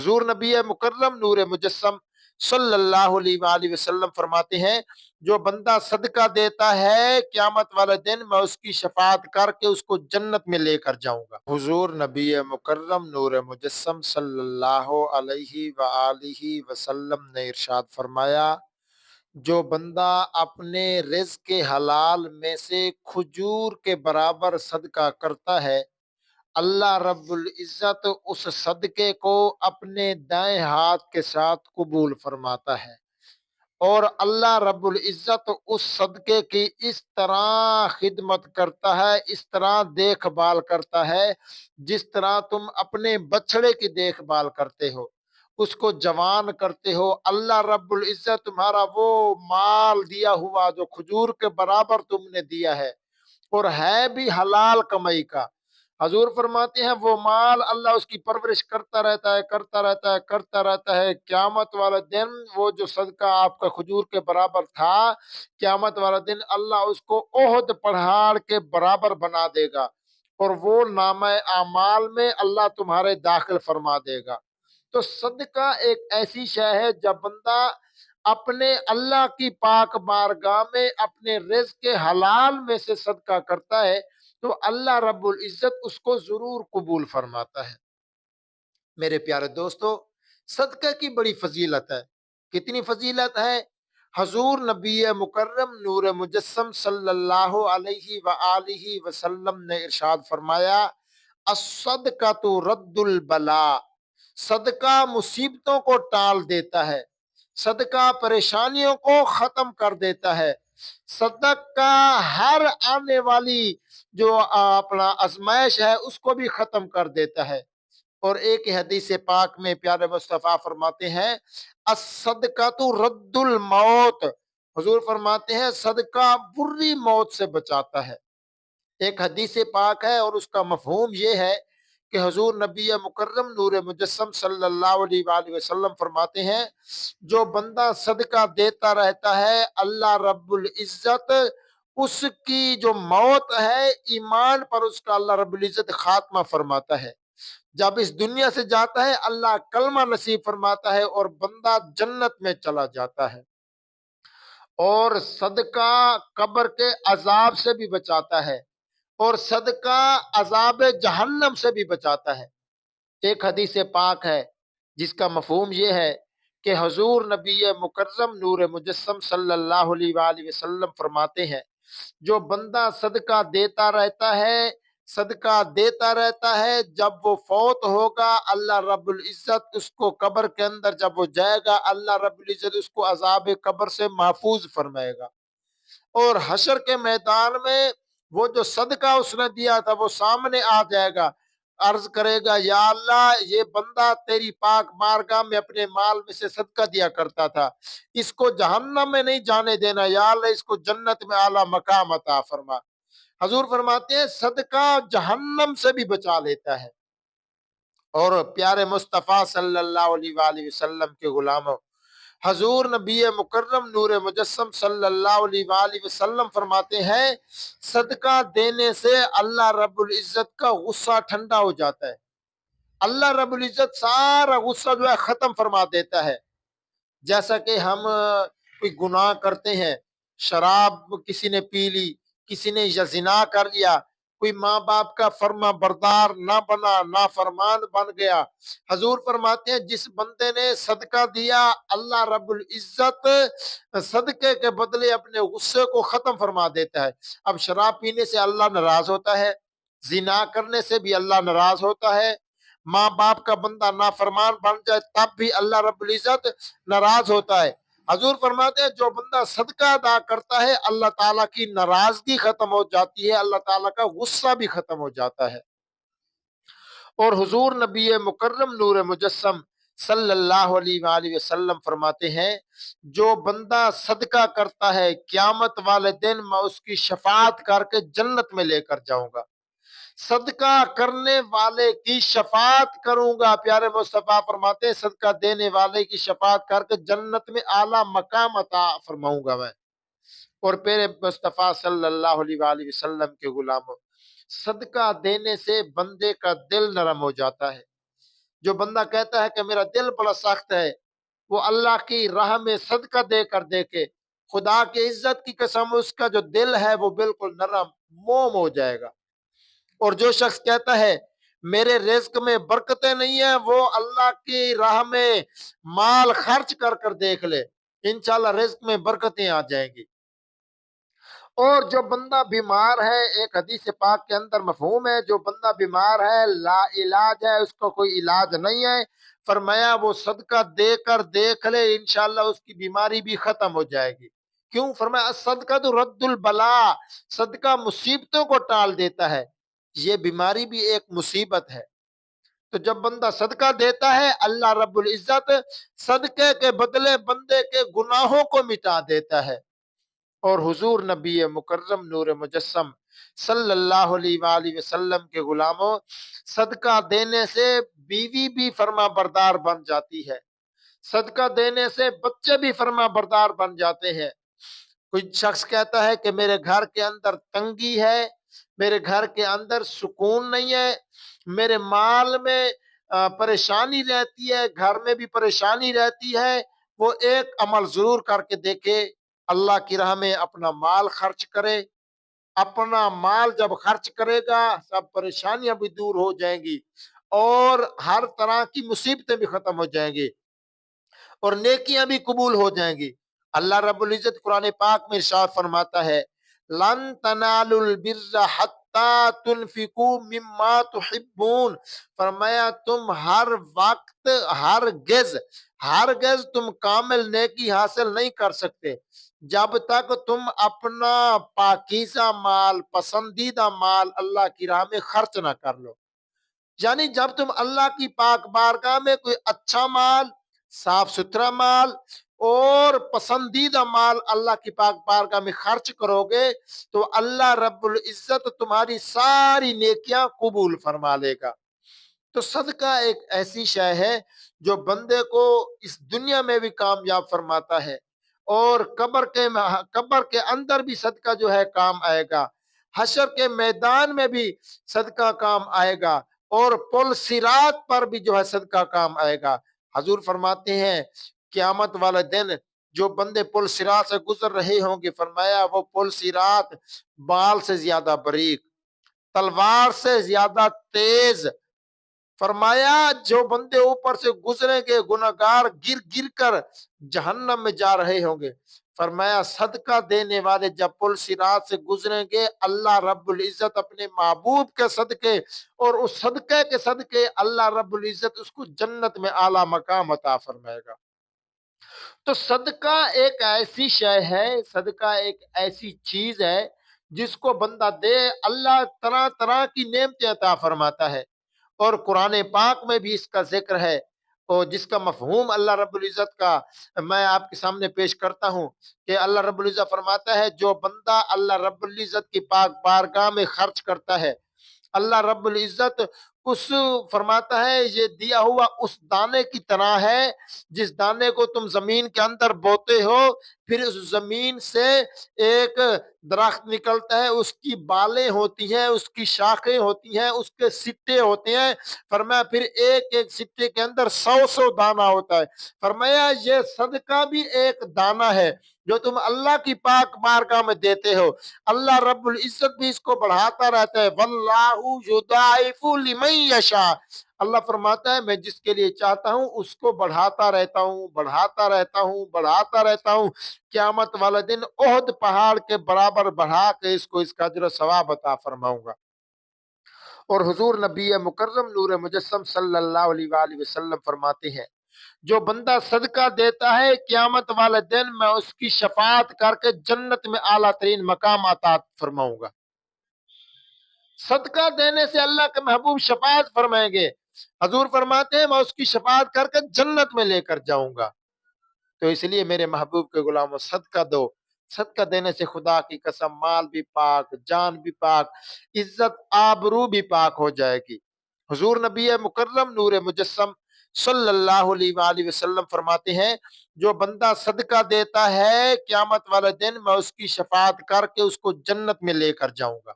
حضور نبی مکرم نور مجسم صلی اللہ علیہ وآلہ وسلم فرماتے ہیں جو بندہ صدقہ دیتا ہے قیامت والے دن میں اس کی شفاعت کر کے اس کو جنت میں لے کر جاؤں گا۔ حضور نبی مکرم نور مجسم صلی اللہ علیہ وآلہ وسلم نے ارشاد فرمایا جو بندہ اپنے رزق کے حلال میں سے کھجور کے برابر صدقہ کرتا ہے اللہ رب العزت اس صدقے کو اپنے دائیں ہاتھ کے ساتھ قبول فرماتا ہے، اور اللہ رب العزت اس صدقے کی اس طرح خدمت کرتا ہے، اس طرح دیکھ بھال کرتا ہے جس طرح تم اپنے بچڑے کی دیکھ بھال کرتے ہو، اس کو جوان کرتے ہو۔ اللہ رب العزت تمہارا وہ مال دیا ہوا جو کھجور کے برابر تم نے دیا ہے اور ہے بھی حلال کمائی کا، حضور فرماتے ہیں وہ مال اللہ اس کی پرورش کرتا رہتا ہے، کرتا رہتا ہے، کرتا رہتا ہے۔ قیامت والا دن وہ جو صدقہ آپ کا کھجور کے برابر تھا، قیامت والا دن اللہ اس کو احد پہاڑ کے برابر بنا دے گا اور وہ نامہ اعمال میں اللہ تمہارے داخل فرما دے گا۔ تو صدقہ ایک ایسی شے ہے جب بندہ اپنے اللہ کی پاک بارگاہ میں اپنے رزق کے حلال میں سے صدقہ کرتا ہے تو اللہ رب العزت اس کو ضرور قبول فرماتا ہے۔ میرے پیارے دوستو، صدقہ کی بڑی فضیلت ہے۔ کتنی فضیلت ہے؟ حضور نبی مکرم نور مجسم صلی اللہ علیہ وآلہ وسلم نے ارشاد فرمایا الصدقۃ رد البلاء، صدقہ مصیبتوں کو ٹال دیتا ہے، صدقہ پریشانیوں کو ختم کر دیتا ہے، صدقہ ہر آنے والی جو اپنا آزمائش ہے اس کو بھی ختم کر دیتا ہے۔ اور ایک حدیث پاک میں پیارے مصطفیٰ فرماتے ہیں الصدقۃ رد الموت، حضور فرماتے ہیں صدقہ بری موت سے بچاتا ہے۔ ایک حدیث پاک ہے اور اس کا مفہوم یہ ہے کہ حضور نبی مکرم نور مجسم صلی اللہ علیہ وآلہ وسلم فرماتے ہیں جو بندہ صدقہ دیتا رہتا ہے اللہ رب العزت اس کی جو موت ہے ایمان پر اس کا اللہ رب العزت خاتمہ فرماتا ہے۔ جب اس دنیا سے جاتا ہے اللہ کلمہ نصیب فرماتا ہے اور بندہ جنت میں چلا جاتا ہے۔ اور صدقہ قبر کے عذاب سے بھی بچاتا ہے اور صدقہ عذاب جہنم سے بھی بچاتا ہے۔ ایک حدیث پاک ہے جس کا مفہوم یہ ہے کہ حضور نبی مکرم نور مجسم صلی اللہ علیہ وآلہ وسلم فرماتے ہیں جو بندہ صدقہ دیتا رہتا ہے، صدقہ دیتا رہتا ہے، جب وہ فوت ہوگا اللہ رب العزت اس کو قبر کے اندر جب وہ جائے گا اللہ رب العزت اس کو عذاب قبر سے محفوظ فرمائے گا، اور حشر کے میدان میں وہ جو صدقہ اس نے دیا تھا وہ سامنے آ جائے گا، عرض کرے گا یا اللہ یہ بندہ تیری پاک بارگاہ میں اپنے مال میں سے صدقہ دیا کرتا تھا، اس کو جہنم میں نہیں جانے دینا، یا اللہ اس کو جنت میں اعلیٰ مقام عطا فرما۔ حضور فرماتے ہیں صدقہ جہنم سے بھی بچا لیتا ہے۔ اور پیارے مصطفیٰ صلی اللہ علیہ وآلہ وسلم کے غلاموں، حضور نبی مکرم نور مجسم صلی اللہ علیہ وآلہ وسلم فرماتے ہیں صدقہ دینے سے اللہ رب العزت کا غصہ ٹھنڈا ہو جاتا ہے، اللہ رب العزت سارا غصہ جو ہے ختم فرما دیتا ہے۔ جیسا کہ ہم کوئی گناہ کرتے ہیں، شراب کسی نے پی لی، کسی نے یا زنا کر لیا، کوئی ماں باپ کا فرما بردار نہ بنا، نافرمان بن گیا، حضور فرماتے ہیں جس بندے نے صدقہ دیا اللہ رب العزت صدقے کے بدلے اپنے غصے کو ختم فرما دیتا ہے۔ اب شراب پینے سے اللہ ناراض ہوتا ہے، زنا کرنے سے بھی اللہ ناراض ہوتا ہے، ماں باپ کا بندہ نافرمان بن جائے تب بھی اللہ رب العزت ناراض ہوتا ہے۔ حضور فرماتے ہیں جو بندہ صدقہ ادا کرتا ہے اللہ تعالیٰ کی ناراضگی ختم ہو جاتی ہے، اللہ تعالیٰ کا غصہ بھی ختم ہو جاتا ہے۔ اور حضور نبی مکرم نور مجسم صلی اللہ علیہ وآلہ وسلم فرماتے ہیں جو بندہ صدقہ کرتا ہے قیامت والے دن میں اس کی شفاعت کر کے جنت میں لے کر جاؤں گا، صدقہ کرنے والے کی شفاعت کروں گا، پیارے مصطفیٰ فرماتے ہیں صدقہ دینے والے کی شفاعت کر کے جنت میں اعلیٰ مقام عطا فرماؤں گا میں۔ اور پیارے مصطفیٰ صلی اللہ علیہ وآلہ وسلم کے غلاموں، صدقہ دینے سے بندے کا دل نرم ہو جاتا ہے، جو بندہ کہتا ہے کہ میرا دل بڑا سخت ہے، وہ اللہ کی راہ میں صدقہ دے کر دیکھے، خدا کی عزت کی قسم اس کا جو دل ہے وہ بالکل نرم موم ہو جائے گا۔ اور جو شخص کہتا ہے میرے رزق میں برکتیں نہیں ہیں، وہ اللہ کی راہ میں مال خرچ کر کر دیکھ لے، انشاءاللہ رزق میں برکتیں آ جائیں گی۔ اور جو بندہ بیمار ہے، ایک حدیث پاک کے اندر مفہوم ہے، جو بندہ بیمار ہے لا علاج ہے، اس کا کوئی علاج نہیں ہے، فرمایا وہ صدقہ دے کر دیکھ لے، انشاءاللہ اس کی بیماری بھی ختم ہو جائے گی۔ کیوں؟ فرمایا صدقہ تو رد البلا، صدقہ مصیبتوں کو ٹال دیتا ہے، یہ بیماری بھی ایک مصیبت ہے۔ تو جب بندہ صدقہ دیتا ہے، اللہ رب العزت صدقے کے بدلے بندے کے گناہوں کو مٹا دیتا ہے۔ اور حضور نبی مکرم نور مجسم صلی اللہ علیہ وآلہ وسلم کے غلاموں، صدقہ دینے سے بیوی بھی فرما بردار بن جاتی ہے، صدقہ دینے سے بچے بھی فرما بردار بن جاتے ہیں۔ کوئی شخص کہتا ہے کہ میرے گھر کے اندر تنگی ہے، میرے گھر کے اندر سکون نہیں ہے، میرے مال میں پریشانی رہتی ہے، گھر میں بھی پریشانی رہتی ہے، وہ ایک عمل ضرور کر کے دیکھے، اللہ کی راہ میں اپنا مال خرچ کرے۔ اپنا مال جب خرچ کرے گا، سب پریشانیاں بھی دور ہو جائیں گی اور ہر طرح کی مصیبتیں بھی ختم ہو جائیں گی اور نیکیاں بھی قبول ہو جائیں گی۔ اللہ رب العزت قرآن پاک میں ارشاد فرماتا ہے لن تنالوا البر حتی تنفقوا مما تحبون، فرمایا تم ہر وقت ہرگز تم کامل نیکی حاصل نہیں کر سکتے جب تک تم اپنا پاکیزہ مال، پسندیدہ مال اللہ کی راہ میں خرچ نہ کر لو۔ یعنی جب تم اللہ کی پاک بارگاہ میں کوئی اچھا مال، صاف ستھرا مال اور پسندیدہ مال اللہ کی پاک بارگاہ میں خرچ کرو گے تو اللہ رب العزت تمہاری ساری نیکیاں قبول فرما لے گا۔ تو صدقہ ایک ایسی شے ہے جو بندے کو اس دنیا میں بھی کامیاب فرماتا ہے اور قبر کے اندر بھی صدقہ جو ہے کام آئے گا، حشر کے میدان میں بھی صدقہ کام آئے گا اور پل صراط پر بھی جو ہے صدقہ کام آئے گا۔ حضور فرماتے ہیں قیامت والے دن جو بندے پل صراط سے گزر رہے ہوں گے، فرمایا وہ پل صراط بال سے زیادہ باریک، تلوار سے زیادہ تیز، فرمایا جو بندے اوپر سے گزریں گے گناہگار گر گر کر جہنم میں جا رہے ہوں گے، فرمایا صدقہ دینے والے جب پل صراط سے گزریں گے اللہ رب العزت اپنے محبوب کے صدقے اور اس صدقے کے صدقے اللہ رب العزت اس کو جنت میں اعلیٰ مقام عطا فرمائے گا۔ تو صدقہ ایک ایسی شے ہے، صدقہ ایک ایسی چیز ہے جس کو بندہ دے اللہ طرح طرح کی نعمتیں عطا فرماتا ہے۔ اور قرآن پاک میں بھی اس کا ذکر ہے اور جس کا مفہوم اللہ رب العزت کا میں آپ کے سامنے پیش کرتا ہوں کہ اللہ رب العزت فرماتا ہے جو بندہ اللہ رب العزت کی پاک بارگاہ میں خرچ کرتا ہے، اللہ رب العزت اس فرماتا ہے یہ دیا ہوا اس دانے کی طرح ہے جس دانے کو تم زمین کے اندر بوتے ہو، پھر اس زمین سے ایک درخت نکلتا ہے، اس کی بالیں ہوتی ہیں، اس کی شاخیں ہوتی ہیں، اس کے سٹے ہوتے ہیں، فرمایا پھر ایک ایک سٹے کے اندر 100 دانہ ہوتا ہے، فرمایا یہ صدقہ بھی ایک دانہ ہے جو تم اللہ کی پاک بارگاہ میں دیتے ہو، اللہ رب العزت بھی اس کو بڑھاتا رہتا ہے، واللہ یضاعف لمن یشاء، اللہ فرماتا ہے میں جس کے لیے چاہتا ہوں اس کو بڑھاتا رہتا ہوں، بڑھاتا رہتا ہوں، بڑھاتا رہتا ہوں، قیامت والا دن احد پہاڑ کے برابر بڑھا کے اس کو اس کا اجر و ثواب عطا فرماؤں گا۔ اور حضور نبی مکرم نور مجسم صلی اللہ علیہ وآلہ وسلم فرماتے ہیں جو بندہ صدقہ دیتا ہے قیامت والے دن میں اس کی شفاعت کر کے جنت میں اعلیٰ ترین مقام عطا فرماؤں گا۔ صدقہ دینے سے اللہ کے محبوب شفاعت فرمائیں گے، حضور فرماتے ہیں میں اس کی شفاعت کر کے جنت میں لے کر جاؤں گا۔ تو اس لیے میرے محبوب کے غلاموں صدقہ دو، صدقہ دینے سے خدا کی قسم مال بھی پاک، جان بھی پاک، عزت آبرو بھی پاک ہو جائے گی۔ حضور نبی مکرم نور مجسم صلی اللہ علیہ وآلہ وسلم فرماتے ہیں جو بندہ صدقہ دیتا ہے قیامت والے دن میں اس کی شفاعت کر کے اس کو جنت میں لے کر جاؤں گا۔